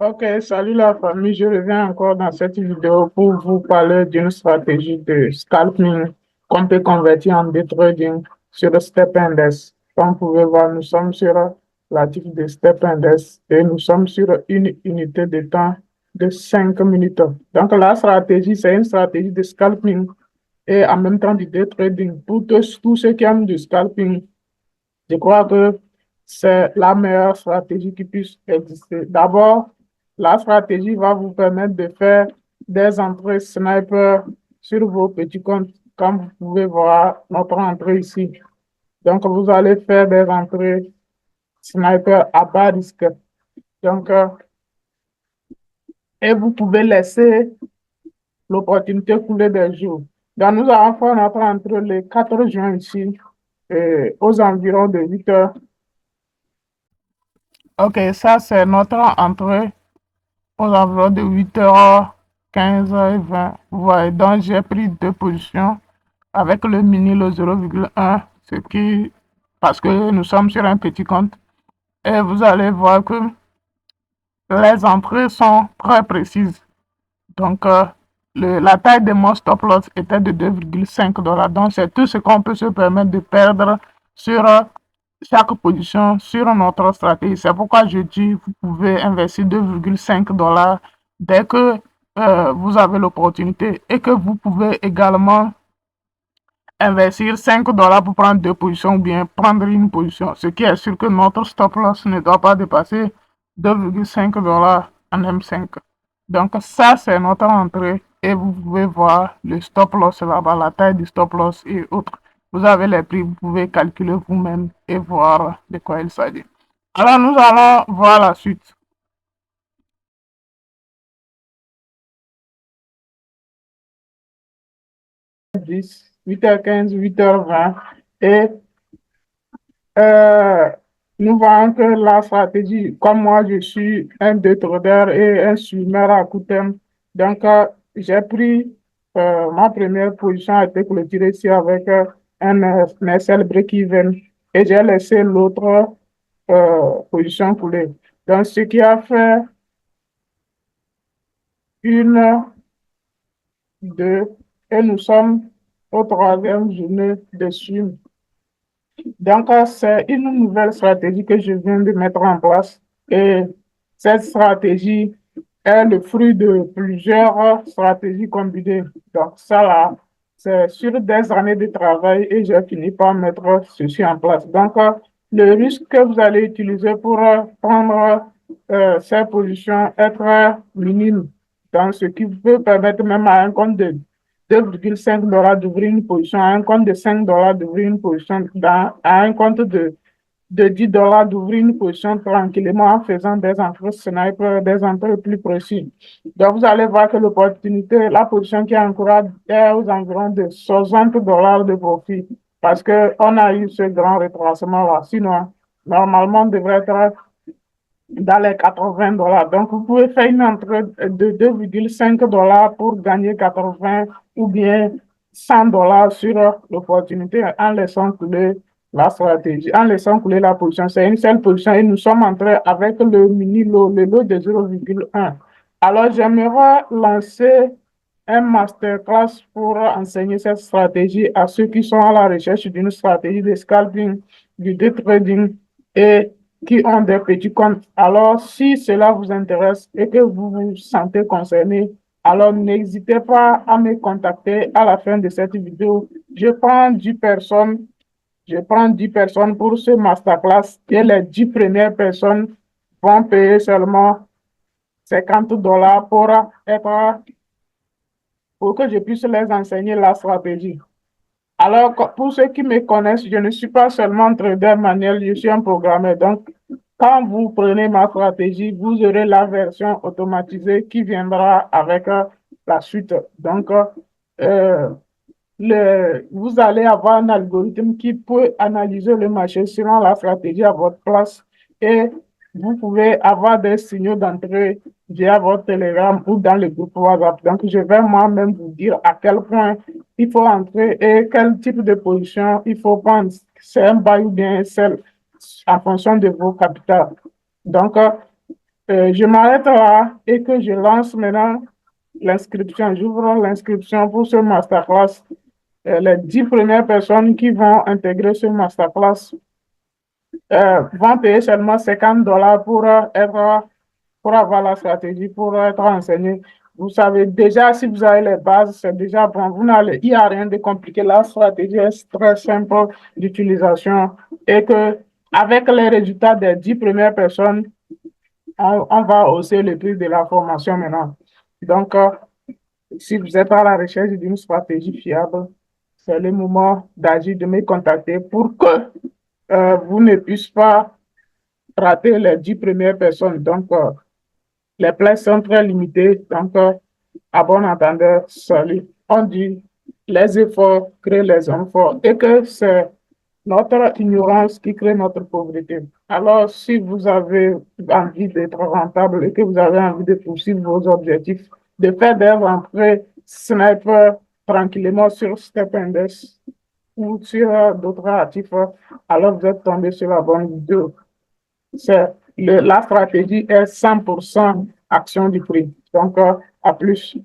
Ok, salut la famille, je reviens encore dans cette vidéo pour vous parler d'une stratégie de scalping qu'on peut convertir en day trading sur le Step Index. Comme vous pouvez voir, nous sommes sur l'actif de Step Index et nous sommes sur une unité de temps de 5 minutes. Donc la stratégie, c'est une stratégie de scalping et en même temps du day trading. Pour tous ceux qui aiment du scalping, je crois que c'est la meilleure stratégie qui puisse exister. D'abord, la stratégie va vous permettre de faire des entrées sniper sur vos petits comptes, comme vous pouvez voir notre entrée ici. Donc, vous allez faire des entrées sniper à bas risque. Donc, et vous pouvez laisser l'opportunité couler des jours. Donc, nous allons faire notre entrée le 4 juin ici, aux environs de 8 heures. Ok, ça c'est notre entrée aux environs de 8h15 et 20. Vous voyez, donc j'ai pris deux positions avec le mini, le 0,1, ce qui, parce que nous sommes sur un petit compte. Et vous allez voir que les entrées sont très précises. Donc, la taille de mon stop loss était de 2,5 $. Donc, c'est tout ce qu'on peut se permettre de perdre sur chaque position sur notre stratégie. C'est pourquoi je dis, vous pouvez investir 2,5 $ dès que vous avez l'opportunité et que vous pouvez également investir 5 $ pour prendre deux positions ou bien prendre une position. Ce qui est sûr que notre stop loss ne doit pas dépasser 2,5 $ en M5. Donc ça, c'est notre entrée et vous pouvez voir le stop loss là-bas, la taille du stop loss et autres. Vous avez les prix, vous pouvez calculer vous-même et voir de quoi il s'agit. Alors nous allons voir la suite. 10, 8h15, 8h20 et Euh, nous voyons que la stratégie, comme moi, je suis un trader et un swimmer à court terme. Donc, j'ai pris ma première position a été clôturée ici avec un SL break-even et j'ai laissé l'autre position couler. Donc, ce qui a fait une, deux, et nous sommes au troisième journée de swim. Donc, c'est une nouvelle stratégie que je viens de mettre en place et cette stratégie est le fruit de plusieurs stratégies combinées. Donc, ça là, c'est sur des années de travail et j'ai fini par mettre ceci en place. Donc, le risque que vous allez utiliser pour prendre ces positions est très minime. Donc, ce qui peut permettre même à un compte de 2,5 $ d'ouvrir une position, à un compte de 5 $ d'ouvrir une position, à un compte de 10 $ d'ouvrir une position tranquillement en faisant des entrées sniper, des entrées plus précises. Donc, vous allez voir que l'opportunité, la position qui est encouragée est aux environs de 60 $ de profit parce qu'on a eu ce grand retracement-là. Sinon, normalement, on devrait être dans les 80 $. Donc, vous pouvez faire une entrée de 2,5 $ pour gagner 80 ou bien 100 $ sur l'opportunité en laissant couler la stratégie, en laissant couler la position. C'est une seule position et nous sommes entrés avec le mini lot, le lot de 0,1. Alors, j'aimerais lancer un masterclass pour enseigner cette stratégie à ceux qui sont à la recherche d'une stratégie de scalping, du day trading et qui ont des petits comptes. Alors, si cela vous intéresse et que vous vous sentez concerné, alors n'hésitez pas à me contacter à la fin de cette vidéo. Je prends 10 personnes pour ce masterclass et les 10 premières personnes vont payer seulement 50 $ pour que je puisse les enseigner la stratégie. Alors, pour ceux qui me connaissent, je ne suis pas seulement trader manuel, je suis un programmeur. Donc, quand vous prenez ma stratégie, vous aurez la version automatisée qui viendra avec la suite. Donc, vous allez avoir un algorithme qui peut analyser le marché selon la stratégie à votre place et vous pouvez avoir des signaux d'entrée via votre Telegram ou dans le groupe WhatsApp. Donc, je vais moi-même vous dire à quel point il faut entrer et quel type de position il faut prendre. C'est un buy ou bien un sell en fonction de vos capitaux. Donc, Je m'arrête là et que je lance maintenant l'inscription. J'ouvre l'inscription pour ce masterclass. Les 10 premières personnes qui vont intégrer ce masterclass vont payer seulement $50 pour avoir la stratégie, pour être enseigné. Vous savez déjà, si vous avez les bases, c'est déjà bon. Il n'y a rien de compliqué. La stratégie est très simple d'utilisation et que avec les résultats des 10 premières personnes, on va hausser le prix de la formation maintenant. Donc, si vous êtes à la recherche d'une stratégie fiable, c'est le moment d'agir, de me contacter pour que vous ne puissiez pas rater les 10 premières personnes. Donc, les places sont très limitées. Donc, à bon entendeur, salut. On dit les efforts créent les hommes forts et que c'est notre ignorance qui crée notre pauvreté. Alors, si vous avez envie d'être rentable et que vous avez envie de poursuivre vos objectifs, de faire des rentrées sniper tranquillement sur Stepindex ou sur d'autres actifs, alors vous êtes tombé sur la bonne vidéo. La stratégie est 100% action du prix. Donc, à plus.